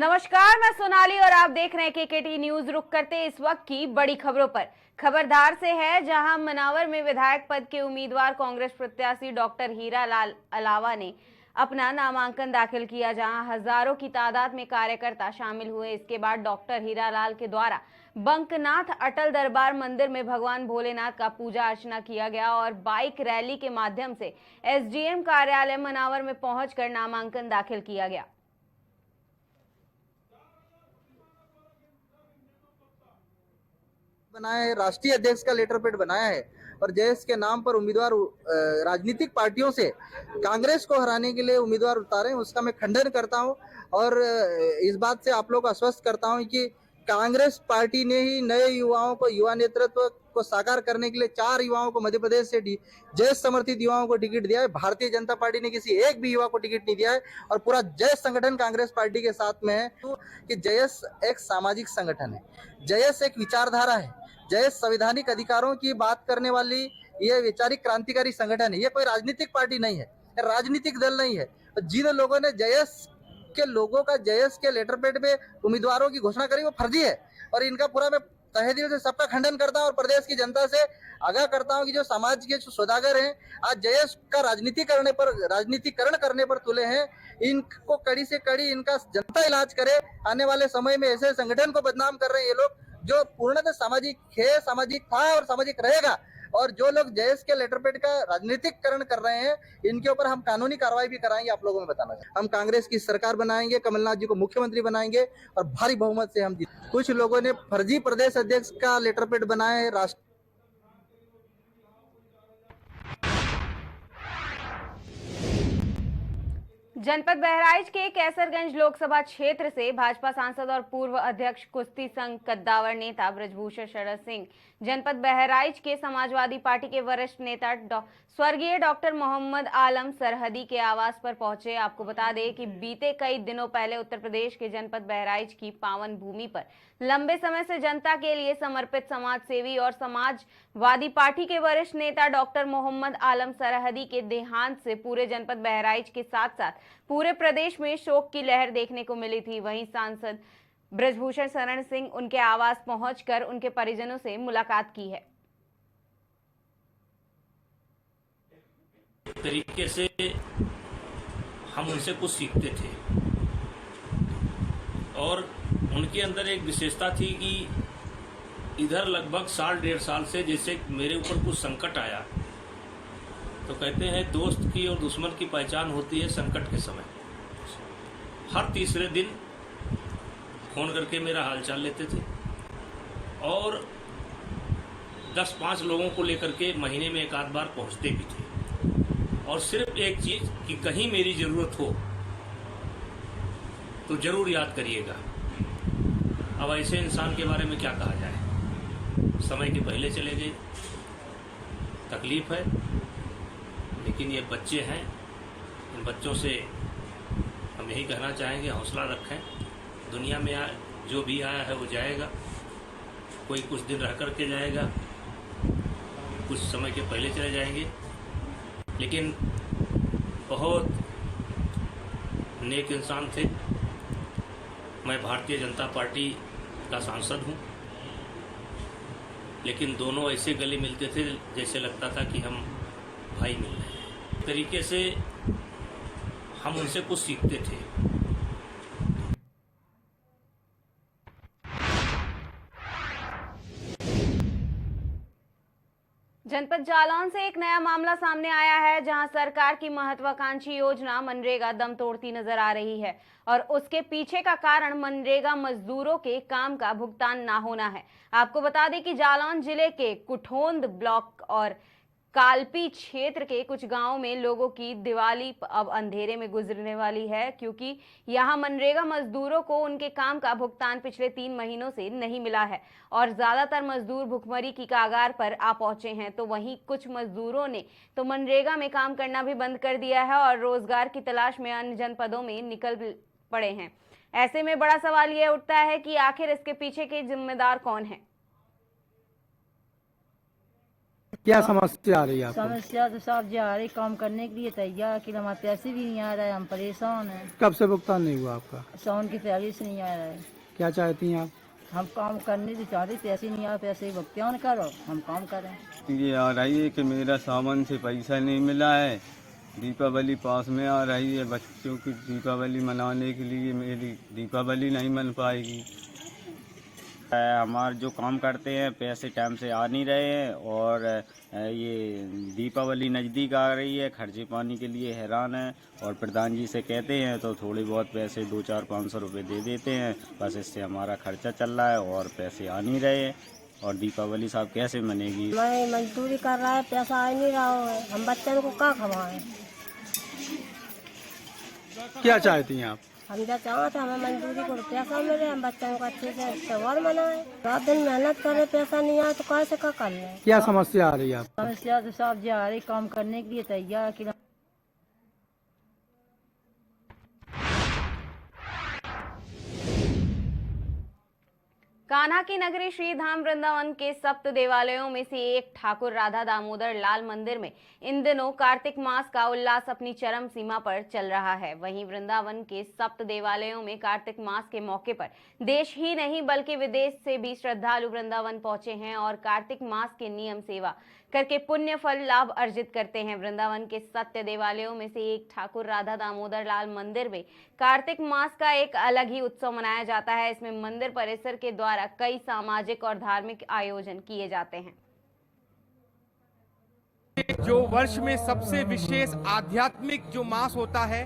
नमस्कार, मैं सोनाली और आप देख रहे हैं केकेटी न्यूज। रुक करते इस वक्त की बड़ी खबरों पर। खबरदार से है, जहां मनावर में विधायक पद के उम्मीदवार कांग्रेस प्रत्याशी डॉक्टर हीरालाल अलावा ने अपना नामांकन दाखिल किया, जहां हजारों की तादाद में कार्यकर्ता शामिल हुए। इसके बाद डॉक्टर हीरालाल के द्वारा बंकनाथ अटल दरबार मंदिर में भगवान भोलेनाथ का पूजा अर्चना किया गया और बाइक रैली के माध्यम से एसडीएम कार्यालय मनावर में पहुंचकर नामांकन दाखिल किया गया। बनाया है, राष्ट्रीय अध्यक्ष का लेटर पैड बनाया है और जयेश के नाम पर उम्मीदवार राजनीतिक पार्टियों से कांग्रेस को हराने के लिए उम्मीदवार उतारे, उसका मैं खंडन करता हूं और इस बात से आप लोग को आश्वस्त करता हूं कि कांग्रेस पार्टी ने ही नए युवाओं को, युवा नेतृत्व को साकार करने के लिए 4 युवाओं को मध्य प्रदेश से जयेश समर्थित युवाओं को टिकट दिया है। भारतीय जनता पार्टी ने किसी एक भी युवा को टिकट नहीं दिया है और पूरा जयेश संगठन कांग्रेस पार्टी के साथ में है। तो कि जयेश एक सामाजिक संगठन है, जयेश एक विचारधारा है, जयेश संवैधानिक अधिकारों की बात करने वाली ये वैचारिक क्रांतिकारी संगठन है। ये कोई राजनीतिक पार्टी नहीं है, राजनीतिक दल नहीं है। जिन लोगों ने जयेश के लोगों का जयेश के लेटर पैड में उम्मीदवारों की घोषणा करी वो फर्जी है और इनका पूरा मैं तहे दिल से सबका खंडन करता हूं और प्रदेश की जनता से आगाह करता हूं कि जो समाज के सौदागर हैं, आज जयेश का राजनीतिकरण करने पर तुले हैं। इनको कड़ी से कड़ी इनका जनता इलाज करे। आने वाले समय में ऐसे संगठन को बदनाम कर रहे हैं ये लोग जो पूर्णतः सामाजिक है, सामाजिक था और सामाजिक रहेगा। और जो लोग जयेश के लेटर पैड का राजनीतिकरण कर रहे हैं, इनके ऊपर हम कानूनी कार्रवाई भी कराएंगे। आप लोगों में बताना चाहिए, हम कांग्रेस की सरकार बनाएंगे, कमलनाथ जी को मुख्यमंत्री बनाएंगे और भारी बहुमत से हम जीत। कुछ लोगों ने फर्जी प्रदेश अध्यक्ष का लेटर पैड बनाया है। जनपद बहराइच के कैसरगंज लोकसभा क्षेत्र से भाजपा सांसद और पूर्व अध्यक्ष कुश्ती संघ कद्दावर नेता ब्रजभूषण शरद सिंह, जनपद बहराइच के समाजवादी पार्टी के वरिष्ठ नेता स्वर्गीय डॉक्टर मोहम्मद आलम सरहदी के आवास पर पहुंचे। आपको बता दें कि बीते कई दिनों पहले उत्तर प्रदेश के जनपद बहराइच की पावन भूमि पर लंबे समय से जनता के लिए समर्पित समाज सेवी और समाजवादी पार्टी के वरिष्ठ नेता डॉक्टर मोहम्मद आलम सरहदी के देहांत से पूरे जनपद बहराइच के साथ साथ पूरे प्रदेश में शोक की लहर देखने को मिली थी। वहीं सांसद ब्रजभूषण शरण सिंह उनके आवास पहुंचकर उनके परिजनों से मुलाकात की है। तरीके से हम उनसे कुछ सीखते थे और उनके अंदर एक विशेषता थी कि इधर लगभग 1.5 साल से जैसे मेरे ऊपर कुछ संकट आया, तो कहते हैं दोस्त की और दुश्मन की पहचान होती है संकट के समय। हर तीसरे दिन फोन करके मेरा हालचाल लेते थे और 10-5 लोगों को लेकर के महीने में एक आध बार पहुंचते भी थे और सिर्फ एक चीज कि कहीं मेरी जरूरत हो तो जरूर याद करिएगा। अब ऐसे इंसान के बारे में क्या कहा जाए, समय के पहले चले गए, तकलीफ है, लेकिन ये बच्चे हैं, इन बच्चों से हम यही कहना चाहेंगे हौसला रखें। दुनिया में जो भी आया है वो जाएगा, कोई कुछ दिन रह करके जाएगा, कुछ समय के पहले चले जाएंगे, लेकिन बहुत नेक इंसान थे। मैं भारतीय जनता पार्टी का सांसद हूँ, लेकिन दोनों ऐसे गले मिलते थे जैसे लगता था कि हम भाई मिल रहे हैं। तरीके से हम उनसे कुछ सीखते थे। जनपद जालौन से एक नया मामला सामने आया है, जहां सरकार की महत्वाकांक्षी योजना मनरेगा दम तोड़ती नजर आ रही है और उसके पीछे का कारण मनरेगा मजदूरों के काम का भुगतान ना होना है। आपको बता दें कि जालौन जिले के कुठोंद ब्लॉक और कालपी क्षेत्र के कुछ गांवों में लोगों की दिवाली अब अंधेरे में गुजरने वाली है, क्योंकि यहां मनरेगा मजदूरों को उनके काम का भुगतान पिछले 3 महीनों से नहीं मिला है और ज्यादातर मजदूर भुखमरी की कगार पर आ पहुंचे हैं। तो वहीं कुछ मजदूरों ने तो मनरेगा में काम करना भी बंद कर दिया है और रोजगार की तलाश में अन्य जनपदों में निकल पड़े हैं। ऐसे में बड़ा सवाल यह उठता है कि आखिर इसके पीछे के जिम्मेदार कौन है। क्या समस्या आ रही है आपको? समस्या तो साहब जी आ रही, काम करने के लिए तैयार कि हमारे पैसे भी नहीं आ रहे, हम परेशान हैं। कब से भुगतान नहीं हुआ आपका? सावन की पहले से नहीं आ रहा है। क्या चाहती हैं आप? हम काम करने से चाहते, पैसे नहीं आ रहे, पैसे भुगतान करो, हम काम करें। ये आ रही है कि मेरा सामान से पैसा नहीं मिला है। दीपावली पास में आ रही है, बच्चों की दीपावली मनाने के लिए मेरी दीपावली नहीं मन पाएगी। हमारे जो काम करते हैं पैसे टाइम से आ नहीं रहे हैं और ये दीपावली नज़दीक आ रही है, खर्चे पानी के लिए हैरान है और प्रधान जी से कहते हैं तो थोड़े बहुत पैसे 200-400-500 रुपये दे देते हैं, बस इससे हमारा खर्चा चल रहा है और पैसे आ नहीं रहे हैं। और दीपावली साहब कैसे मनेगी? मैं मजदूरी कर रहा है, पैसा आ नहीं रहा है, हम बच्चों को क्या खवाएं? क्या चाहती हैं आप? हम क्या चाहते हमें मजदूरी को पैसा मिले, हम बच्चों को अच्छे से त्योहार मनाएं। रात दिन मेहनत करें, पैसा नहीं आए तो कैसे क्या कर लें? क्या समस्या आ रही है आपको? समस्या तो साहब जी आ रही, काम करने के लिए तैयार कि कान्हा की नगरी श्री धाम वृंदावन के सप्त देवालयों में से एक ठाकुर राधा दामोदर लाल मंदिर में इन दिनों कार्तिक मास का उल्लास अपनी चरम सीमा पर चल रहा है। वहीं वृंदावन के सप्त देवालयों में कार्तिक मास के मौके पर देश ही नहीं बल्कि विदेश से भी श्रद्धालु वृंदावन पहुंचे हैं और कार्तिक मास के नियम सेवा करके पुण्य फल लाभ अर्जित करते हैं। वृंदावन के सत्य देवालयों में से एक ठाकुर राधा दामोदर लाल मंदिर में कार्तिक मास का एक अलग ही उत्सव मनाया जाता है। इसमें मंदिर परिसर के द्वारा कई सामाजिक और धार्मिक आयोजन किए जाते हैं। जो वर्ष में सबसे विशेष आध्यात्मिक जो मास होता है,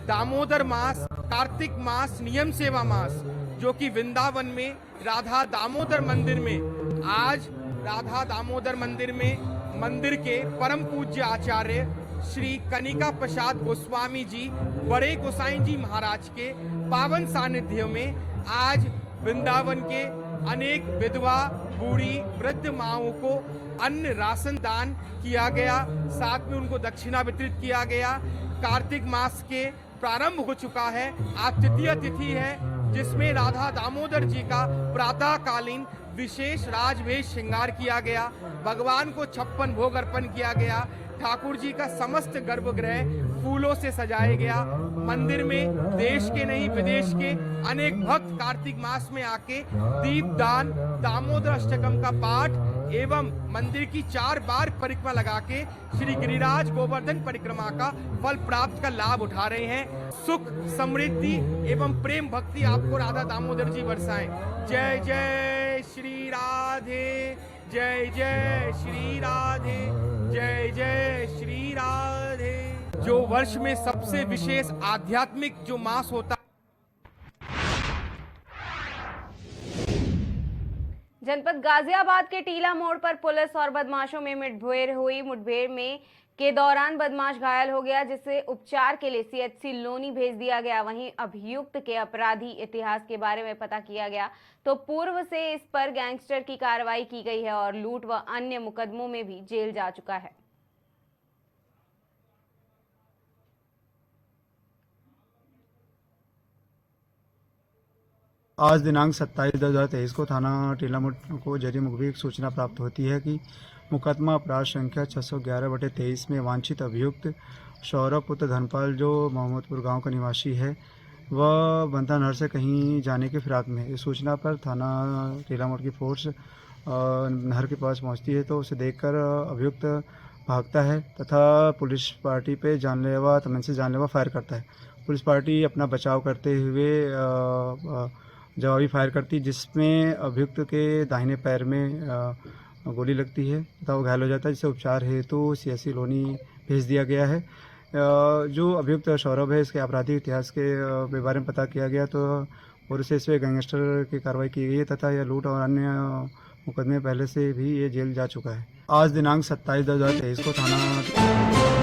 दामोदर मास, कार्तिक मास, नियम सेवा मास, जो कि वृंदावन में राधा दामोदर मंदिर में आज राधा दामोदर मंदिर में मंदिर के परम पूज्य आचार्य श्री कनिका प्रसाद गोस्वामी जी, बड़े गोसाई जी महाराज के पावन सानिध्य में आज वृंदावन के अनेक विधवा बूढ़ी वृद्ध माओं को अन्न राशन दान किया गया, साथ में उनको दक्षिणा वितरित किया गया। कार्तिक मास के प्रारंभ हो चुका है। आज तृतीय तिथि है जिसमें राधा दामोदर जी का प्रातःकालीन विशेष राजवेश श्रृंगार किया गया, भगवान को 56 भोग अर्पण किया गया, ठाकुर जी का समस्त गर्भगृह फूलों से सजाया गया। मंदिर में देश के नहीं विदेश के अनेक भक्त कार्तिक मास में आके दीपदान, दामोदर अष्टकम का पाठ एवं मंदिर की 4 बार परिक्रमा लगा के श्री गिरिराज गोवर्धन परिक्रमा का फल प्राप्त का लाभ उठा रहे हैं। सुख, समृद्धि एवं प्रेम भक्ति आपको राधा दामोदर जी बरसाएं। जय जय श्री राधे, जय जय श्री राधे, जय जय श्री राधे। जो वर्ष में सबसे विशेष आध्यात्मिक जो मास होता जनपद गाजियाबाद के टीला मोड़ पर पुलिस और बदमाशों में मुठभेड़ हुई। मुठभेड़ में के दौरान बदमाश घायल हो गया, जिसे उपचार के लिए सीएचसी लोनी भेज दिया गया। वहीं अभियुक्त के अपराधी इतिहास के बारे में पता किया गया तो पूर्व से इस पर गैंगस्टर की कार्रवाई की गई है और लूट व अन्य मुकदमों में भी जेल जा चुका है। आज दिनांक 27/10/2023 को थाना टीला मोड़ को जरिए मुखबिर सूचना प्राप्त होती है कि मुकदमा अपराध संख्या 611/23 में वांछित अभियुक्त सौरभ पुत्र धनपाल, जो मोहम्मदपुर गांव का निवासी है, वह बंधा नहर से कहीं जाने के फिराक में है। इस सूचना पर थाना टीला मोड़ की फोर्स नहर के पास पहुंचती है तो उसे देखकर अभियुक्त भागता है तथा पुलिस पार्टी पे जानलेवा तमंचे से जानलेवा फायर करता है। पुलिस पार्टी अपना बचाव करते हुए जवाबी फायर करती, जिसमें अभियुक्त के दाहिने पैर में गोली लगती है तथा वो घायल हो जाता है, जिसे उपचार हेतु सीएचसी लोनी भेज दिया गया है। जो अभियुक्त सौरभ है, इसके आपराधिक इतिहास के बारे में पता किया गया तो और उसे इस पर गैंगस्टर की कार्रवाई की गई है तथा यह लूट और अन्य मुकदमे पहले से भी ये जेल जा चुका है। आज दिनांक 27/10/23 को थाना